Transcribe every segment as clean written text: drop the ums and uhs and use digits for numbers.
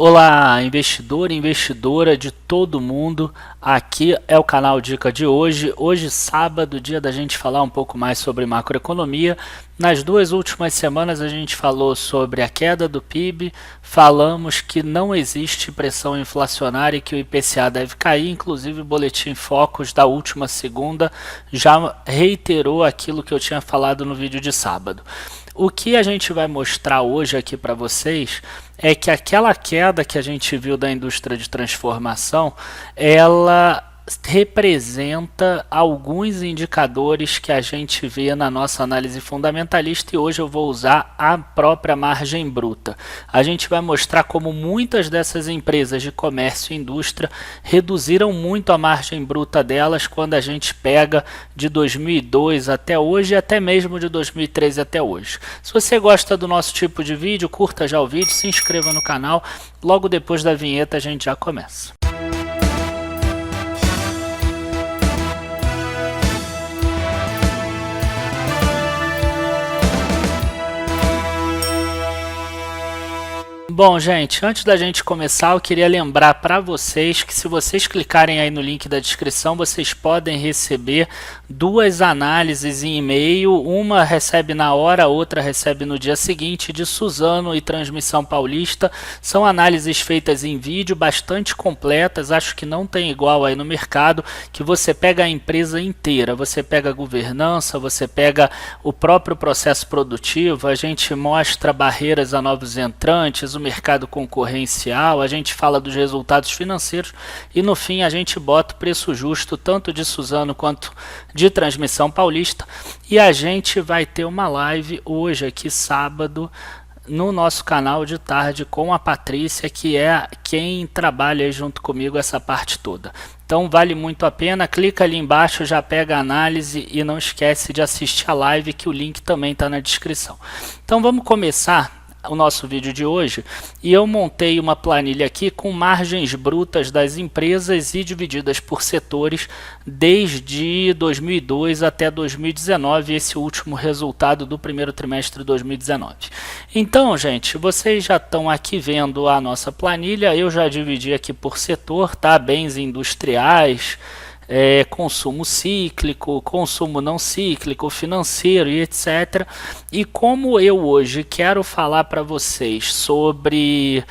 Olá, investidor e investidora de todo mundo, aqui é o canal Dica de hoje. Hoje, sábado, dia da gente falar um pouco mais sobre macroeconomia. Nas duas últimas semanas a gente falou sobre a queda do PIB, falamos que não existe pressão inflacionária e que o IPCA deve cair, inclusive o Boletim Focus da última segunda já reiterou aquilo que eu tinha falado no vídeo de sábado. O que a gente vai mostrar hoje aqui para vocês é que aquela queda que a gente viu da indústria de transformação, ela representa alguns indicadores que a gente vê na nossa análise fundamentalista, e hoje eu vou usar a própria margem bruta. A gente vai mostrar como muitas dessas empresas de comércio e indústria reduziram muito a margem bruta delas quando a gente pega de 2002 até hoje e até mesmo de 2013 até hoje. Se você gosta do nosso tipo de vídeo, curta já o vídeo, se inscreva no canal. Logo depois da vinheta a gente já começa. Bom, gente, antes da gente começar, eu queria lembrar para vocês que se vocês clicarem aí no link da descrição, vocês podem receber duas análises em e-mail, uma recebe na hora, a outra recebe no dia seguinte, de Suzano e Transmissão Paulista. São análises feitas em vídeo, bastante completas, acho que não tem igual aí no mercado, que você pega a empresa inteira, você pega a governança, você pega o próprio processo produtivo, a gente mostra barreiras a novos entrantes, o mercado concorrencial, a gente fala dos resultados financeiros e no fim a gente bota o preço justo tanto de Suzano quanto de Transmissão Paulista. E a gente vai ter uma live hoje aqui sábado no nosso canal de tarde com a Patrícia, que é quem trabalha junto comigo essa parte toda. Então vale muito a pena, clica ali embaixo, já pega a análise e não esquece de assistir a live, que o link também está na descrição. Então vamos começar o nosso vídeo de hoje, e eu montei uma planilha aqui com margens brutas das empresas e divididas por setores desde 2002 até 2019, esse último resultado do primeiro trimestre de 2019. Então, gente, vocês já estão aqui vendo a nossa planilha, eu já dividi aqui por setor, tá? Bens industriais, consumo cíclico, consumo não cíclico, financeiro e etc. E como eu hoje quero falar para vocês sobre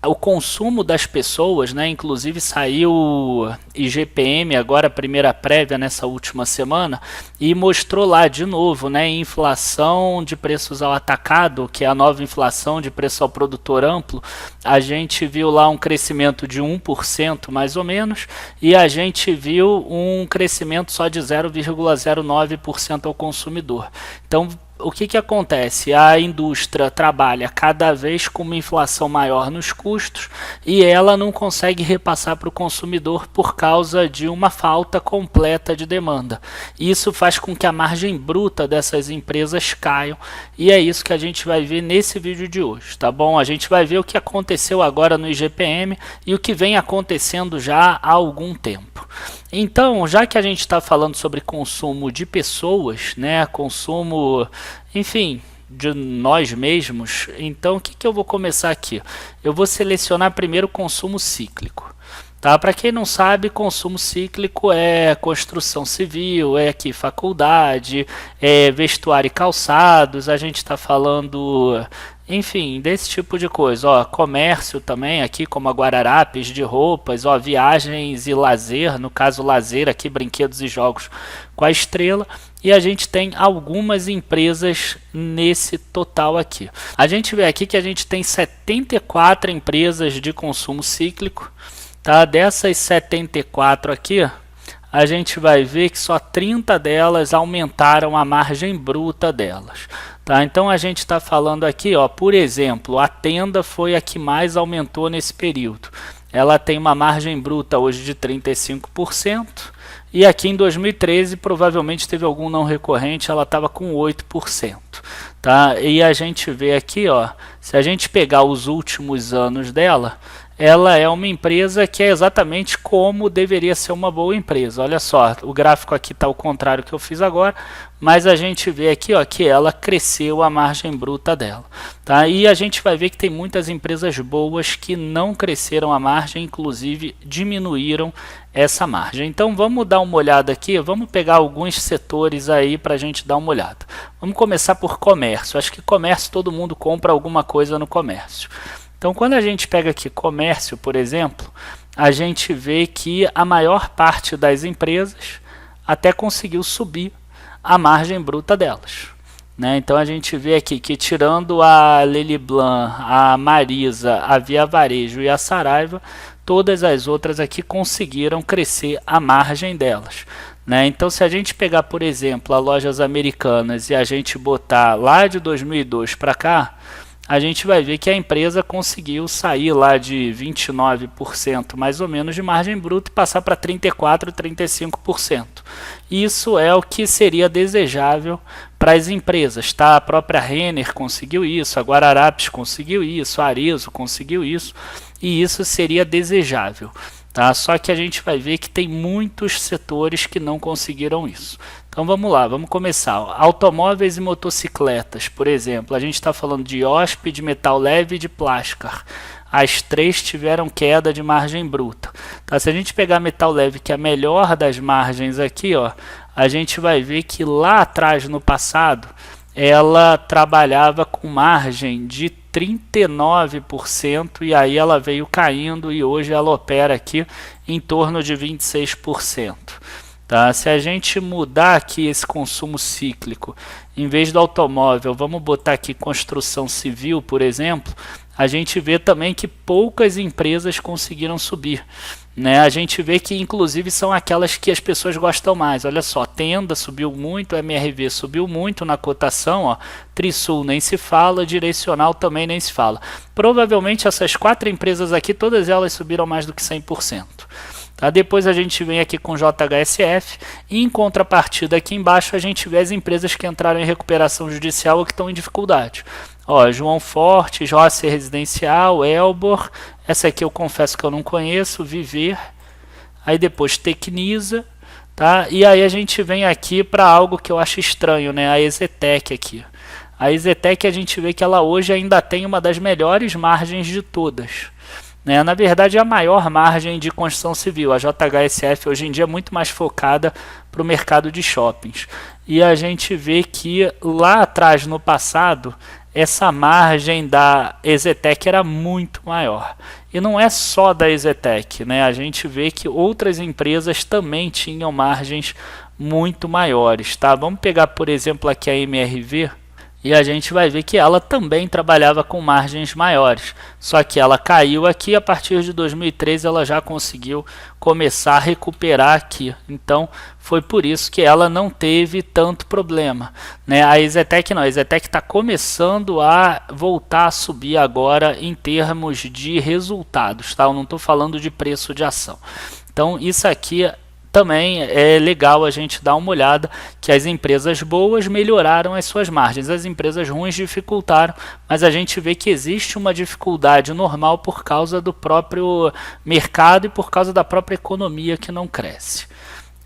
o consumo das pessoas, né? Inclusive saiu IGPM agora, a primeira prévia nessa última semana, e mostrou lá de novo, né, inflação de preços ao atacado, que é a nova inflação de preço ao produtor amplo. A gente viu lá um crescimento de 1% mais ou menos, e a gente viu um crescimento só de 0,09% ao consumidor. Então, o que acontece? A indústria trabalha cada vez com uma inflação maior nos custos e ela não consegue repassar para o consumidor por causa de uma falta completa de demanda. Isso faz com que a margem bruta dessas empresas caiam, e é isso que a gente vai ver nesse vídeo de hoje, tá bom? A gente vai ver o que aconteceu agora no IGPM e o que vem acontecendo já há algum tempo. Então, já que a gente está falando sobre consumo de pessoas, né, consumo, enfim, de nós mesmos, então o que eu vou começar aqui? Eu vou selecionar primeiro o consumo cíclico. Tá? Para quem não sabe, consumo cíclico é construção civil, é aqui faculdade, é vestuário e calçados, a gente está falando, enfim, desse tipo de coisa. Ó, comércio também, aqui como a Guararapes de roupas, ó, viagens e lazer, no caso lazer aqui, brinquedos e jogos com a Estrela. E a gente tem algumas empresas nesse total aqui. A gente vê aqui que a gente tem 74 empresas de consumo cíclico. Tá? Dessas 74 aqui, a gente vai ver que só 30 delas aumentaram a margem bruta delas. Tá? Então a gente está falando aqui, ó, por exemplo, a Tenda foi a que mais aumentou nesse período. Ela tem uma margem bruta hoje de 35%, e aqui em 2013 provavelmente teve algum não recorrente, ela estava com 8%. tá? E a gente vê aqui, ó, se a gente pegar os últimos anos dela, ela é uma empresa que é exatamente como deveria ser uma boa empresa. Olha só, o gráfico aqui está ao contrário que eu fiz agora, mas a gente vê aqui, ó, que ela cresceu a margem bruta dela. Tá? E a gente vai ver que tem muitas empresas boas que não cresceram a margem, inclusive diminuíram essa margem. Então vamos dar uma olhada aqui, vamos pegar alguns setores aí para a gente dar uma olhada. Vamos começar por comércio. Acho que comércio, todo mundo compra alguma coisa no comércio. Então, quando a gente pega aqui comércio, por exemplo, a gente vê que a maior parte das empresas até conseguiu subir a margem bruta delas, né? Então, a gente vê aqui que tirando a Lely Blanc, a Marisa, a Via Varejo e a Saraiva, todas as outras aqui conseguiram crescer a margem delas, né? Então, se a gente pegar, por exemplo, as lojas americanas e a gente botar lá de 2002 para cá, a gente vai ver que a empresa conseguiu sair lá de 29% mais ou menos de margem bruta e passar para 34%, 35%. Isso é o que seria desejável para as empresas, tá? A própria Renner conseguiu isso, a Guararapes conseguiu isso, a Arezzo conseguiu isso, e isso seria desejável. Tá? Só que a gente vai ver que tem muitos setores que não conseguiram isso. Então vamos lá, vamos começar. Automóveis e motocicletas, por exemplo, a gente está falando de OSP, de metal leve e de Plascar. As três tiveram queda de margem bruta. Tá? Se a gente pegar metal leve, que é a melhor das margens aqui, ó, a gente vai ver que lá atrás, no passado, ela trabalhava com margem de 39% e aí ela veio caindo e hoje ela opera aqui em torno de 26%. Tá? Se a gente mudar aqui esse consumo cíclico, em vez do automóvel, vamos botar aqui construção civil, por exemplo, a gente vê também que poucas empresas conseguiram subir, né? A gente vê que inclusive são aquelas que as pessoas gostam mais. Olha só, Tenda subiu muito, MRV subiu muito na cotação, ó. Trisul nem se fala, Direcional também nem se fala. Provavelmente essas quatro empresas aqui, todas elas subiram mais do que 100%. Tá? Depois a gente vem aqui com JHSF e em contrapartida aqui embaixo a gente vê as empresas que entraram em recuperação judicial ou que estão em dificuldade. Ó, João Forte, Rossi Residencial, Elbor, essa aqui eu confesso que eu não conheço, Viver, aí depois Tecnisa, tá? E aí a gente vem aqui para algo que eu acho estranho, né? A Exetec aqui. A Exetec a gente vê que ela hoje ainda tem uma das melhores margens de todas. Né? Na verdade é a maior margem de construção civil. A JHSF hoje em dia é muito mais focada para o mercado de shoppings. E a gente vê que lá atrás no passado essa margem da Exetec era muito maior. E não é só da Exetec, né? A gente vê que outras empresas também tinham margens muito maiores. Tá? Vamos pegar por exemplo aqui a MRV. E a gente vai ver que ela também trabalhava com margens maiores, só que ela caiu aqui, a partir de 2013 ela já conseguiu começar a recuperar aqui, então foi por isso que ela não teve tanto problema, né? A Exetec não, a Exetec está começando a voltar a subir agora em termos de resultados, tá? Eu não estou falando de preço de ação, então isso aqui também é legal a gente dar uma olhada que as empresas boas melhoraram as suas margens, as empresas ruins dificultaram, mas a gente vê que existe uma dificuldade normal por causa do próprio mercado e por causa da própria economia que não cresce.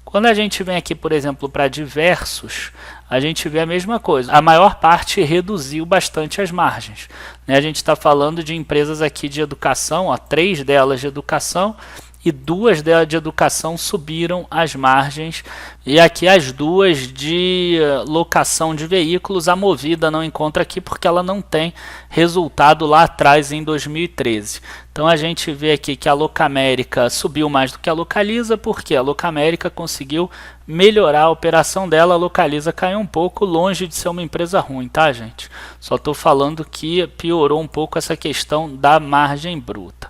Quando a gente vem aqui, por exemplo, para diversos, a gente vê a mesma coisa. A maior parte reduziu bastante as margens, né? A gente está falando de empresas aqui de educação, ó, 3 delas de educação, e 2 delas de educação subiram as margens, e aqui as 2 de locação de veículos, a Movida não encontra aqui porque ela não tem resultado lá atrás em 2013. Então a gente vê aqui que a Locamérica subiu mais do que a Localiza, porque a Locamérica conseguiu melhorar a operação dela, a Localiza caiu um pouco, longe de ser uma empresa ruim, tá gente? Só estou falando que piorou um pouco essa questão da margem bruta.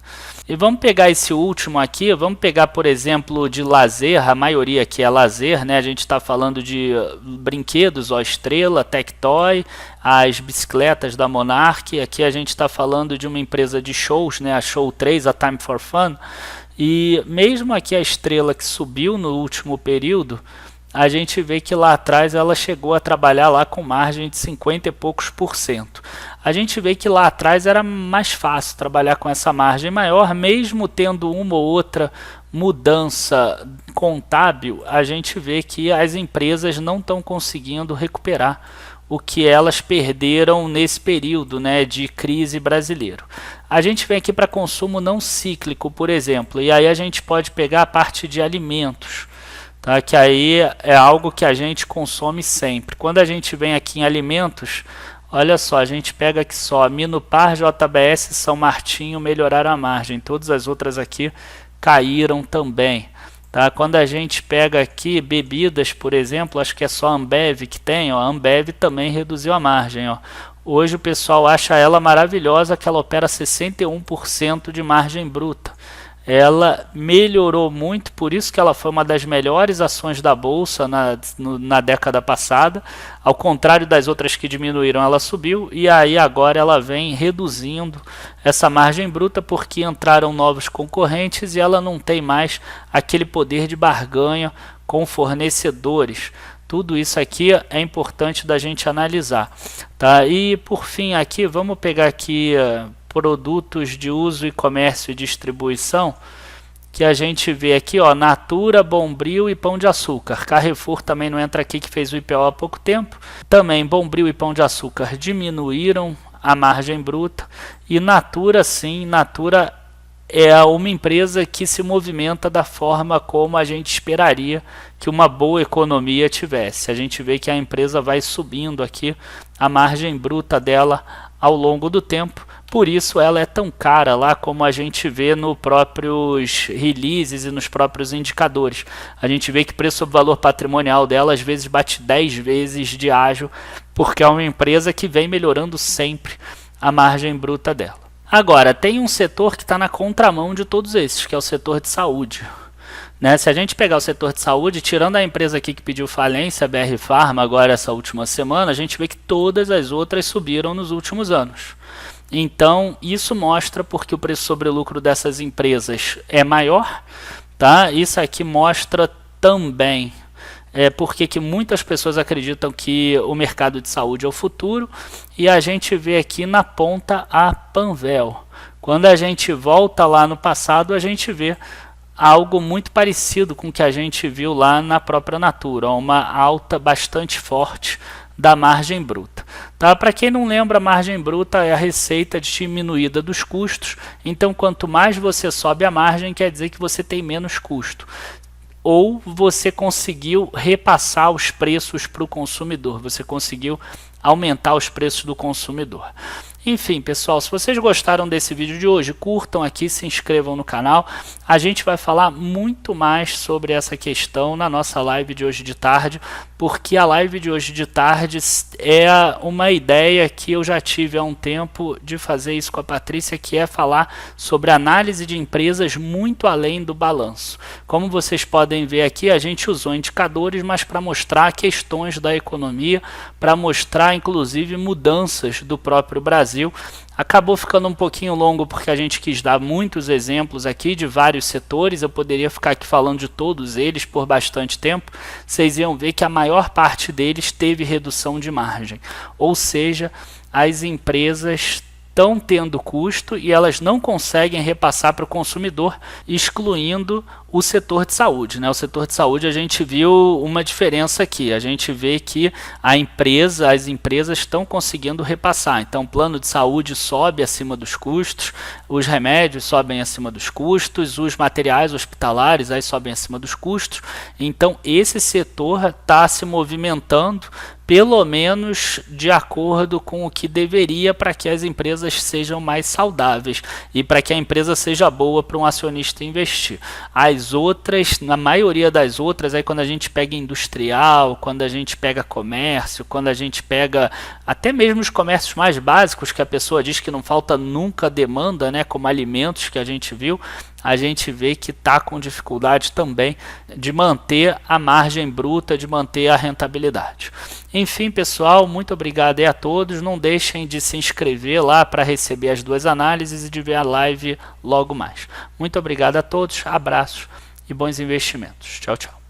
E vamos pegar esse último aqui, vamos pegar por exemplo de lazer, a maioria aqui é lazer, né? A gente está falando de brinquedos, ó, Estrela, Tectoy, as bicicletas da Monarch, aqui a gente está falando de uma empresa de shows, né? A Show 3, a Time for Fun, e mesmo aqui a Estrela que subiu no último período, a gente vê que lá atrás ela chegou a trabalhar lá com margem de 50 e poucos por cento. A gente vê que lá atrás era mais fácil trabalhar com essa margem maior, mesmo tendo uma ou outra mudança contábil, a gente vê que as empresas não estão conseguindo recuperar o que elas perderam nesse período, né, de crise brasileiro. A gente vem aqui para consumo não cíclico, por exemplo, e aí a gente pode pegar a parte de alimentos, tá? Que aí é algo que a gente consome sempre. Quando a gente vem aqui em alimentos, olha só, a gente pega aqui só Minupar, JBS, São Martinho melhoraram a margem, todas as outras aqui caíram também. Tá? Quando a gente pega aqui bebidas, por exemplo, acho que é só a Ambev que tem, ó, a Ambev também reduziu a margem. Ó. Hoje o pessoal acha ela maravilhosa, que ela opera 61% de margem bruta. Ela melhorou muito, por isso que ela foi uma das melhores ações da Bolsa na década passada. Ao contrário das outras que diminuíram, ela subiu e aí agora ela vem reduzindo essa margem bruta porque entraram novos concorrentes e ela não tem mais aquele poder de barganha com fornecedores. Tudo isso aqui é importante da gente analisar. Tá? E por fim aqui, vamos pegar aqui produtos de uso e comércio e distribuição, que a gente vê aqui, ó, Natura, Bombril e Pão de Açúcar. Carrefour também não entra aqui, que fez o IPO há pouco tempo. Também Bombril e Pão de Açúcar diminuíram a margem bruta. E Natura, sim, Natura é uma empresa que se movimenta da forma como a gente esperaria que uma boa economia tivesse. A gente vê que a empresa vai subindo aqui a margem bruta dela ao longo do tempo. Por isso ela é tão cara lá, como a gente vê nos próprios releases e nos próprios indicadores. A gente vê que preço sobre valor patrimonial dela às vezes bate 10 vezes de ágio, porque é uma empresa que vem melhorando sempre a margem bruta dela. Agora, tem um setor que está na contramão de todos esses, que é o setor de saúde. Né? Se a gente pegar o setor de saúde, tirando a empresa aqui que pediu falência, a BR Pharma, agora essa última semana, a gente vê que todas as outras subiram nos últimos anos. Então, isso mostra porque o preço sobre lucro dessas empresas é maior. Tá? Isso aqui mostra também porque que muitas pessoas acreditam que o mercado de saúde é o futuro. E a gente vê aqui na ponta a Panvel. Quando a gente volta lá no passado, a gente vê algo muito parecido com o que a gente viu lá na própria Natura, uma alta bastante forte da margem bruta. Tá? Para quem não lembra, a margem bruta é a receita diminuída dos custos, então quanto mais você sobe a margem, quer dizer que você tem menos custo. Ou você conseguiu repassar os preços para o consumidor, você conseguiu aumentar os preços do consumidor. Enfim, pessoal, se vocês gostaram desse vídeo de hoje, curtam aqui, se inscrevam no canal. A gente vai falar muito mais sobre essa questão na nossa live de hoje de tarde, porque a live de hoje de tarde é uma ideia que eu já tive há um tempo de fazer isso com a Patrícia, que é falar sobre análise de empresas muito além do balanço. Como vocês podem ver aqui, a gente usou indicadores, mas para mostrar questões da economia, para mostrar inclusive mudanças do próprio Brasil. Acabou ficando um pouquinho longo porque a gente quis dar muitos exemplos aqui de vários setores. Eu poderia ficar aqui falando de todos eles por bastante tempo. Vocês iam ver que a maior parte deles teve redução de margem. Ou seja, as empresas estão tendo custo e elas não conseguem repassar para o consumidor, excluindo o setor de saúde. Né? O setor de saúde a gente viu uma diferença aqui, a gente vê que as empresas estão conseguindo repassar, então o plano de saúde sobe acima dos custos, os remédios sobem acima dos custos, os materiais hospitalares aí sobem acima dos custos, então esse setor está se movimentando pelo menos de acordo com o que deveria para que as empresas sejam mais saudáveis e para que a empresa seja boa para um acionista investir. As outras, na maioria das outras, aí quando a gente pega industrial, quando a gente pega comércio, quando a gente pega até mesmo os comércios mais básicos, que a pessoa diz que não falta nunca demanda, né, como alimentos que a gente viu, a gente vê que está com dificuldade também de manter a margem bruta, de manter a rentabilidade. Enfim, pessoal, muito obrigado aí a todos. Não deixem de se inscrever lá para receber as duas análises e de ver a live logo mais. Muito obrigado a todos, abraços e bons investimentos. Tchau, tchau.